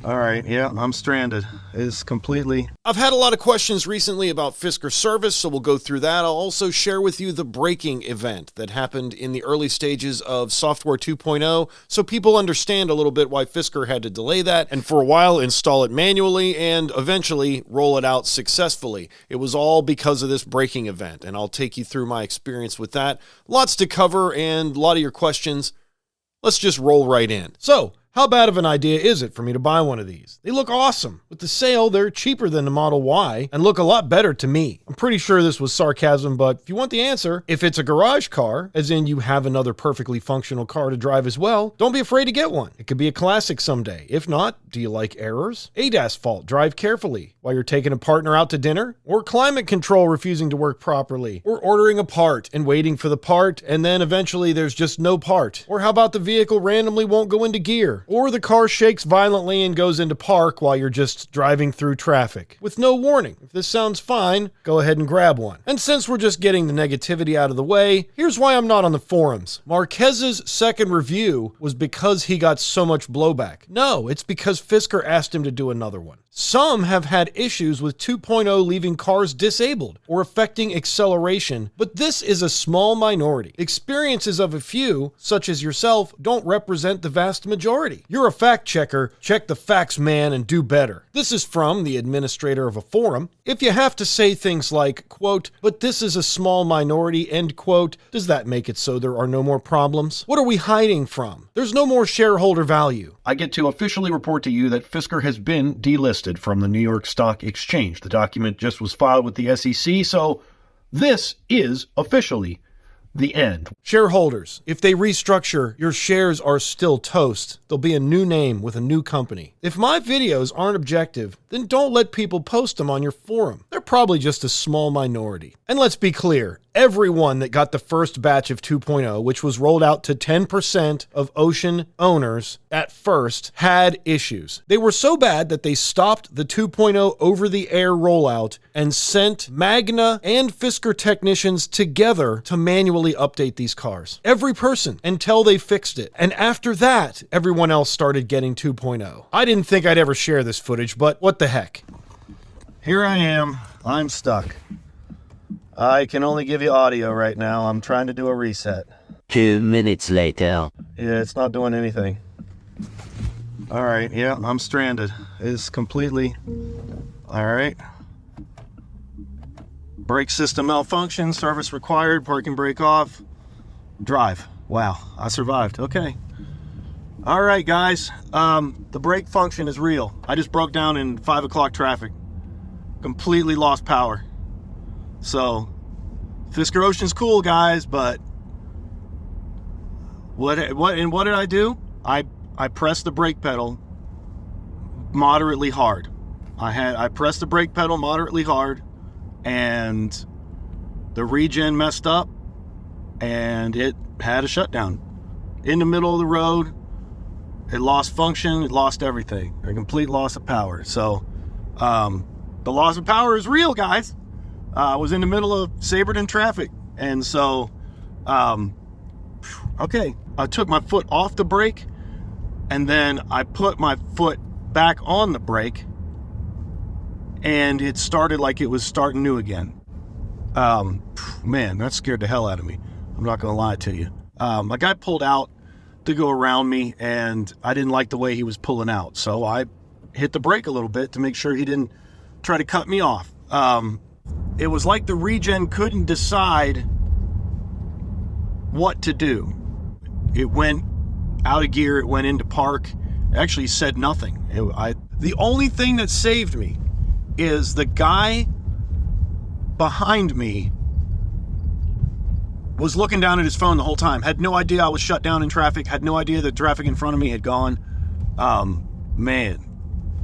All right, yeah, I'm stranded. It's completely... I've had a lot of questions recently about Fisker Service, so we'll go through that. I'll also share with you the braking event that happened in the early stages of Software 2.0, so people understand a little bit why Fisker had to delay that, and for a while install it manually, and eventually roll it out successfully. It was all because of this braking event, and I'll take you through my experience with that. Lots to cover, and a lot of your questions. Let's just roll right in. So, how bad of an idea is it for me to buy one of these? They look awesome. With the sale, they're cheaper than the Model Y and look a lot better to me. I'm pretty sure this was sarcasm, but if you want the answer, if it's a garage car, as in you have another perfectly functional car to drive as well, don't be afraid to get one. It could be a classic someday. If not, do you like errors? ADAS fault, drive carefully while you're taking a partner out to dinner? Or climate control refusing to work properly? Or ordering a part and waiting for the part and then eventually there's just no part? Or how about the vehicle randomly won't go into gear? Or the car shakes violently and goes into park while you're just driving through traffic with no warning. If this sounds fine, go ahead and grab one. And since we're just getting the negativity out of the way, here's why I'm not on the forums. Marquez's second review was because he got so much blowback. No, it's because Fisker asked him to do another one. Some have had issues with 2.0 leaving cars disabled or affecting acceleration, but this is a small minority. Experiences of a few, such as yourself, don't represent the vast majority. You're a fact checker, check the facts, man, and do better. This is from the administrator of a forum. If you have to say things like, quote, but this is a small minority, end quote, does that make it so there are no more problems? What are we hiding from? There's no more shareholder value. I get to officially report to you that Fisker has been delisted from the New York Stock Exchange. The document just was filed with the SEC, so this is officially the end. Shareholders, if they restructure, your shares are still toast. There'll be a new name with a new company. If my videos aren't objective, then don't let people post them on your forum. They're probably just a small minority. And let's be clear, everyone that got the first batch of 2.0, which was rolled out to 10% of Ocean owners at first, had issues. They were so bad that they stopped the 2.0 over-the-air rollout and sent Magna and Fisker technicians together to manually update these cars. Every person, until they fixed it. And after that, everyone else started getting 2.0. I didn't think I'd ever share this footage, but what the heck? Here I am. I'm stuck. I can only give you audio right now. I'm trying to do a reset. 2 minutes later. Yeah, it's not doing anything. All right, yeah, I'm stranded. It's completely... All right. Brake system malfunction, service required, parking brake off. Drive. Wow, I survived. Okay. All right, guys. The brake function is real. I just broke down in 5 o'clock traffic. Completely lost power. So, Fisker Ocean's cool, guys, but what did I do? I pressed the brake pedal moderately hard. I pressed the brake pedal moderately hard, and the regen messed up, and it had a shutdown in the middle of the road. It lost function. It lost everything. A complete loss of power. So, the loss of power is real, guys. I was in the middle of Saberton traffic, and so, okay, I took my foot off the brake, and then I put my foot back on the brake, and it started like it was starting new again. Man, that scared the hell out of me. I'm not gonna lie to you. My guy pulled out to go around me, and I didn't like the way he was pulling out, so I hit the brake a little bit to make sure he didn't try to cut me off. It was like the regen couldn't decide what to do. It went out of gear, it went into park. It actually said nothing. The only thing that saved me is the guy behind me was looking down at his phone the whole time. Had no idea I was shut down in traffic. Had no idea the traffic in front of me had gone. Man,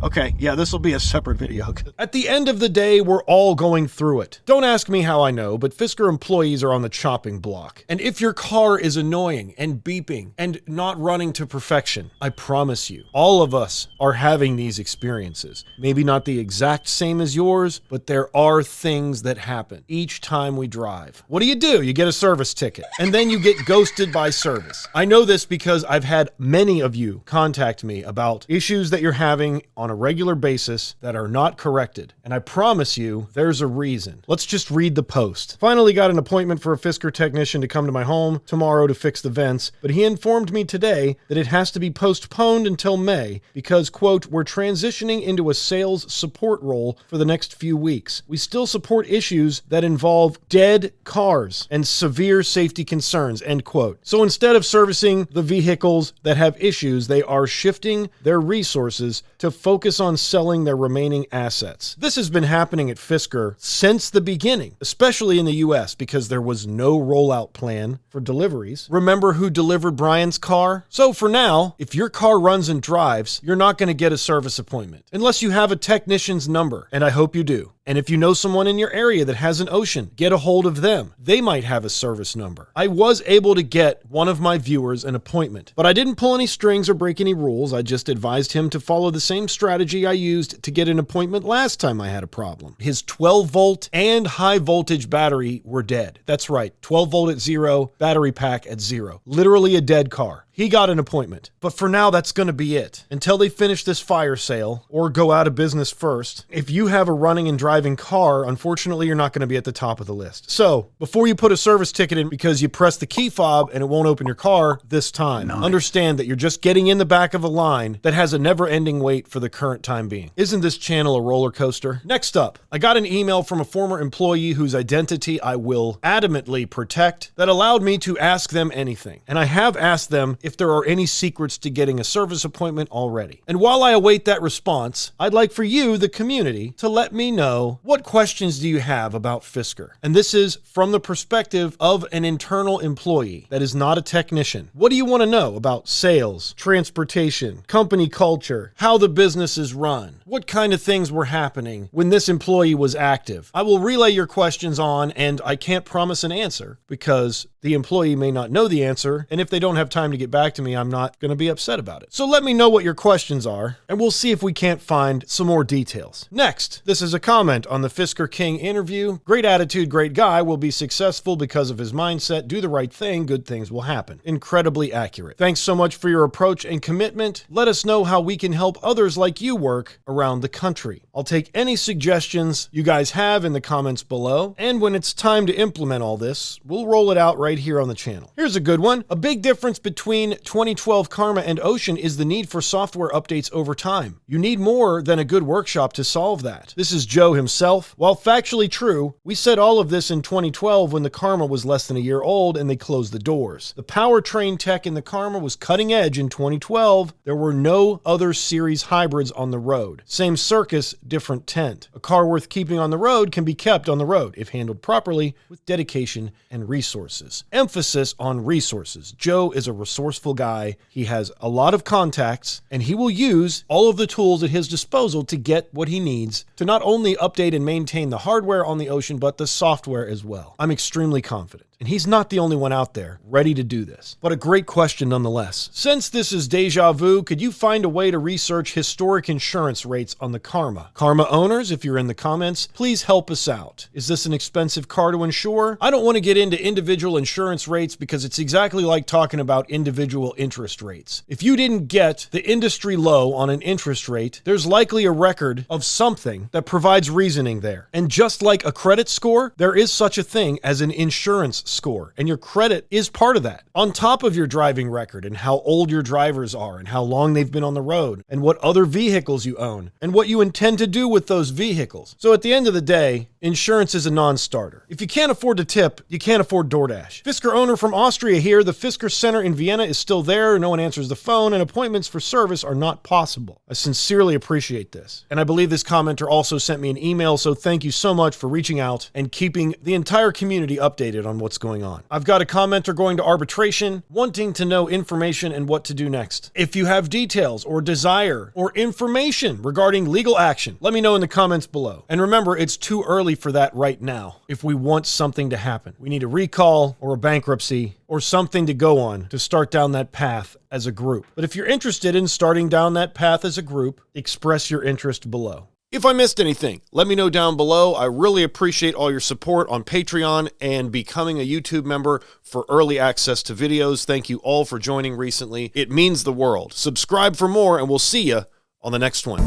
Okay, yeah, this will be a separate video. At the end of the day, we're all going through it. Don't ask me how I know, but Fisker employees are on the chopping block. And if your car is annoying and beeping and not running to perfection, I promise you, all of us are having these experiences. Maybe not the exact same as yours, but there are things that happen each time we drive. What do? You get a service ticket, and then you get ghosted by service. I know this because I've had many of you contact me about issues that you're having on a regular basis that are not corrected. And I promise you, there's a reason. Let's just read the post. Finally got an appointment for a Fisker technician to come to my home tomorrow to fix the vents, but he informed me today that it has to be postponed until May because, quote, we're transitioning into a sales support role for the next few weeks. We still support issues that involve dead cars and severe safety concerns, end quote. So instead of servicing the vehicles that have issues, they are shifting their resources to focus on selling their remaining assets. This has been happening at Fisker since the beginning, especially in the US because there was no rollout plan for deliveries. Remember who delivered Brian's car? So for now, if your car runs and drives, you're not going to get a service appointment unless you have a technician's number, and I hope you do. And if you know someone in your area that has an Ocean, get a hold of them. They might have a service number. I was able to get one of my viewers an appointment, but I didn't pull any strings or break any rules. I just advised him to follow the same strategy I used to get an appointment last time I had a problem. His 12-volt and high-voltage battery were dead. That's right, 12-volt at 0, battery pack at 0. Literally a dead car. He got an appointment, but for now, that's going to be it. Until they finish this fire sale or go out of business first, if you have a running and driving car, unfortunately, you're not going to be at the top of the list. So before you put a service ticket in because you press the key fob and it won't open your car this time, understand that you're just getting in the back of a line that has a never-ending wait for the current time being. Isn't this channel a roller coaster? Next up, I got an email from a former employee whose identity I will adamantly protect that allowed me to ask them anything. And I have asked them if there are any secrets to getting a service appointment already. And while I await that response, I'd like for you, the community, to let me know what questions do you have about Fisker. And this is from the perspective of an internal employee that is not a technician. What do you want to know about sales, transportation, company culture, how the business is run? What kind of things were happening when this employee was active? I will relay your questions on, and I can't promise an answer because the employee may not know the answer, and if they don't have time to get back to me, I'm not going to be upset about it. So let me know what your questions are, and we'll see if we can't find some more details. Next, this is a comment on the Fisker King interview. Great attitude, great guy, will be successful because of his mindset. Do the right thing, good things will happen. Incredibly accurate. Thanks so much for your approach and commitment. Let us know how we can help others like you work around the country. I'll take any suggestions you guys have in the comments below, and when it's time to implement all this, we'll roll it out right here on the channel. Here's a good one. A big difference between 2012 Karma and Ocean is the need for software updates over time. You need more than a good workshop to solve that. This is Joe himself. While factually true, we said all of this in 2012 when the Karma was less than a year old and they closed the doors. The powertrain tech in the Karma was cutting edge in 2012. There were no other series hybrids on the road. Same circus, different tent. A car worth keeping on the road can be kept on the road if handled properly with dedication and resources. Emphasis on resources. Joe is a resourceful guy. He has a lot of contacts, and he will use all of the tools at his disposal to get what he needs to not only update and maintain the hardware on the Ocean, but the software as well. I'm extremely confident. And he's not the only one out there ready to do this. But a great question nonetheless. Since this is deja vu, could you find a way to research historic insurance rates on the Karma? Karma owners, if you're in the comments, please help us out. Is this an expensive car to insure? I don't want to get into individual insurance rates because it's exactly like talking about individual interest rates. If you didn't get the industry low on an interest rate, there's likely a record of something that provides reasoning there. And just like a credit score, there is such a thing as an insurance score, and your credit is part of that. On top of your driving record and how old your drivers are and how long they've been on the road and what other vehicles you own and what you intend to do with those vehicles. So at the end of the day, Insurance is a non-starter. If you can't afford to tip, you can't afford DoorDash. Fisker owner from Austria here. The Fisker Center in Vienna is still there. No one answers the phone, and appointments for service are not possible. I sincerely appreciate this. And I believe this commenter also sent me an email, so thank you so much for reaching out and keeping the entire community updated on what's going on. I've got a commenter going to arbitration, wanting to know information and what to do next. If you have details or desire or information regarding legal action, let me know in the comments below. And remember, it's too early for that right now. If we want something to happen, we need a recall or a bankruptcy or something to go on to start down that path as a group. But if you're interested in starting down that path as a group, express your interest below. If I missed anything, let me know down below. I really appreciate all your support on Patreon and becoming a YouTube member for early access to videos. Thank you all for joining recently. It means the world. Subscribe for more, and we'll see you on the next one.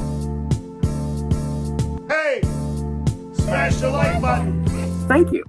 Hey! Smash the like button! Thank you.